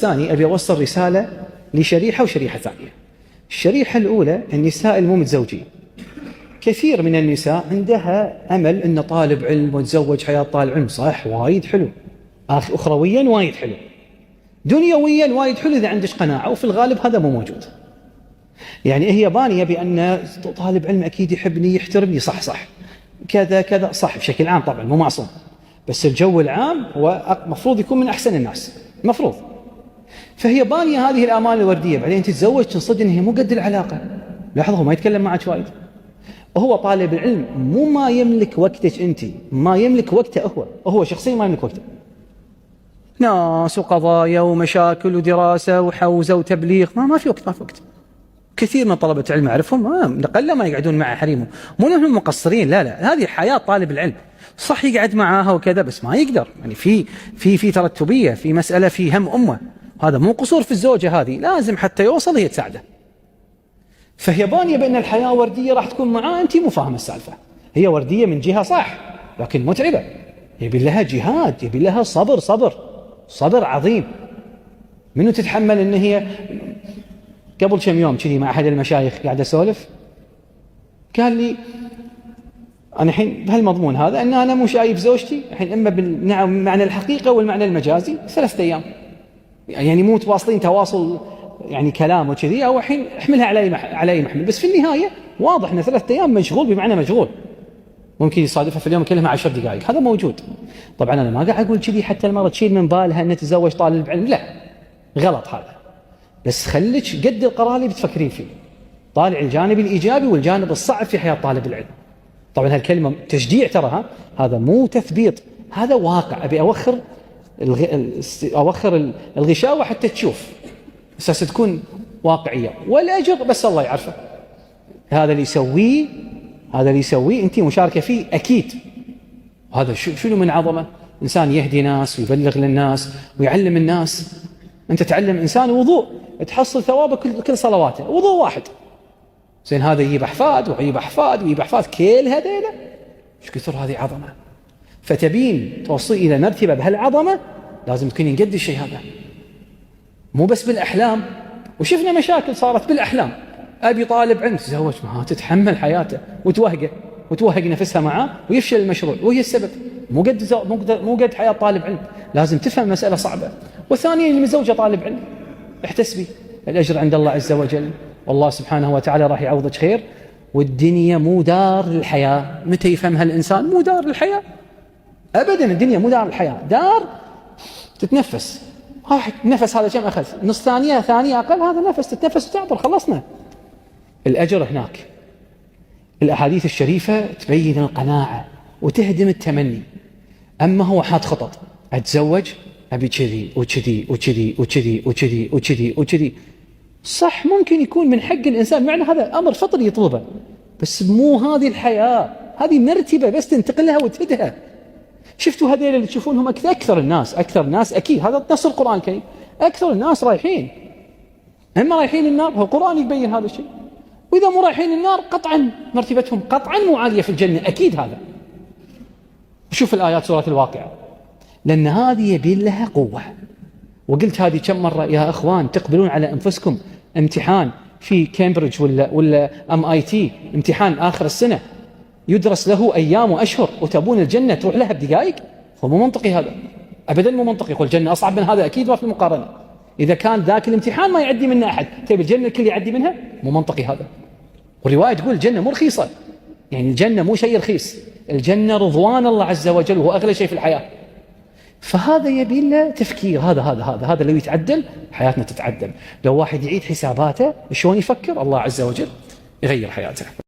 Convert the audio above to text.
الثاني أبي أوصل رسالة لشريحة وشريحة ثانية. الشريحة الأولى النساء المتزوجين. كثير من النساء عندها أمل أن طالب علم وتزوج حياة طالب علم، صح، وايد حلو، أخرويا وايد حلو، دنيويا وايد حلو إذا عندك قناعة، وفي الغالب هذا مو موجود. يعني هي بانية بأن طالب علم أكيد يحبني يحترمني، صح صح، كذا كذا صح بشكل عام، طبعا مو معصوم، بس الجو العام هو مفروض يكون من أحسن الناس، مفروض. فهي بانية هذه الآمال الوردية، بعدين تتزوج تنصدم إن هي مو قد العلاقة. لاحظوا هو ما يتكلم معك وايد، وهو طالب العلم مو ما يملك وقتك أنت، ما يملك وقته هو شخصيا ما يملك وقته، ناس وقضايا ومشاكل ودراسة وحوزة وتبليغ، ما في وقت، ما في وقت. كثير من طلبة العلم أعرفهم قل ما يقعدون مع حريمهم، مو أنهم مقصرين، لا، هذه حياة طالب العلم، صح يقعد معاها وكذا بس ما يقدر، يعني في ترتبية، في مسألة، في هم أمه، هذا مو قصور في الزوجة، هذه لازم حتى يوصل هي تساعده. فهي بانية بأن الحياة وردية راح تكون معاه، أنت مو فاهمة السالفة. هي وردية من جهة صح لكن متعبة، يبي لها جهاد، يبي لها صبر عظيم. منو تتحمل أن هي قبل كم يوم كذي مع أحد المشايخ قاعد أسولف، قال لي أنا الحين بهالمضمون هذا أن أنا مو شايف زوجتي الحين إما بالمعنى الحقيقة والمعنى المجازي 3 أيام، يعني مو متواصلين تواصل يعني كلام وكذي، أو الحين احملها علي محمل، بس في النهاية واضح أن 3 أيام مشغول بمعنى مشغول، ممكن يصادفها في اليوم كلها 10 دقائق، هذا موجود. طبعا أنا ما قاعد أقول كذي حتى المرة تشيل من بالها أن تتزوج طالب علم، لا، غلط هذا، بس خليك قد القرار اللي بتفكرين فيه، طالع الجانب الإيجابي والجانب الصعب في حياة طالب العلم. طبعا هالكلمة تشجيع ترى، هذا مو تثبيط، هذا واقع. أبي أوخر الغشاوة حتى تشوف، أساس تكون واقعية، والأجر بس الله يعرفه. هذا اللي يسويه أنت مشاركة فيه أكيد. هذا شنو من عظمة، إنسان يهدي ناس ويبلغ للناس ويعلم الناس. أنت تعلم إنسان وضوء تحصل ثوابه كل صلواته، وضوء واحد، زين هذا يجيب أحفاد ويجيب أحفاد ويجيب أحفاد، كل هذيلا إيش كثر هذه عظمة. فتبين توصل إلى مرتبة بهالعظمة لازم تكونين قد الشيء هذا، مو بس بالأحلام. وشفنا مشاكل صارت بالأحلام، أبي طالب علم تزوج، ما تتحمل حياته وتوهق نفسها معاه ويفشل المشروع، وهي السبب، مو قد حياة طالب علم. لازم تفهم مسألة صعبة. والثانية اللي متزوجة طالب علم، احتسبي الأجر عند الله عز وجل، والله سبحانه وتعالى راح يعوضك خير. والدنيا مو دار للحياة، متى يفهمها الإنسان؟ مو دار للحياة أبدا، الدنيا مو دار للحياة، دار تتنفس. واحد نفس هذا كم أخذ؟ نص ثانية أقل، هذا نفس تتنفس وتعبر، خلصنا. الأجر هناك. الأحاديث الشريفة تبين القناعة وتهدم التمني. أما هو حاط خطط، أتزوج أبي كذي وكذي وكذي وكذي وكذي وكذي وكذي، صح ممكن يكون من حق الإنسان، معنى هذا أمر فطري يطلبه، بس مو هذه الحياة، هذه مرتبة بس تنتقلها وتهدها. شفتوا هذول اللي تشوفونهم أكثر الناس أكيد، هذا نص القرآن الكريم، أكثر الناس رايحين، إما رايحين النار، هو القرآن يبين هذا الشيء، وإذا مو رايحين النار قطعا مرتبتهم قطعا مو عالية في الجنة، أكيد هذا. شوف الآيات سورة الواقعة، لأن هذه يبين لها قوة. وقلت هذه كم مرة يا أخوان، تقبلون على أنفسكم امتحان في كامبريدج ولا MIT، امتحان آخر السنة يدرس له أيام وأشهر، وتبون الجنة تروح لها بدقائق؟ هو مو منطقي هذا، أبدا مو منطقي. يقول الجنة أصعب من هذا؟ أكيد ما في المقارنة. إذا كان ذاك الامتحان ما يعدي منه أحد، تبي الجنة الكل يعدي منها؟ مو منطقي هذا. والرواية تقول الجنة مو رخيصة، يعني الجنة مو شيء رخيص، الجنة رضوان الله عز وجل وهو أغلى شيء في الحياة. فهذا يبي له تفكير، هذا لو يتعدل حياتنا تتعدل. لو واحد يعيد حساباته شلون يفكر، الله عز وجل يغير حياته.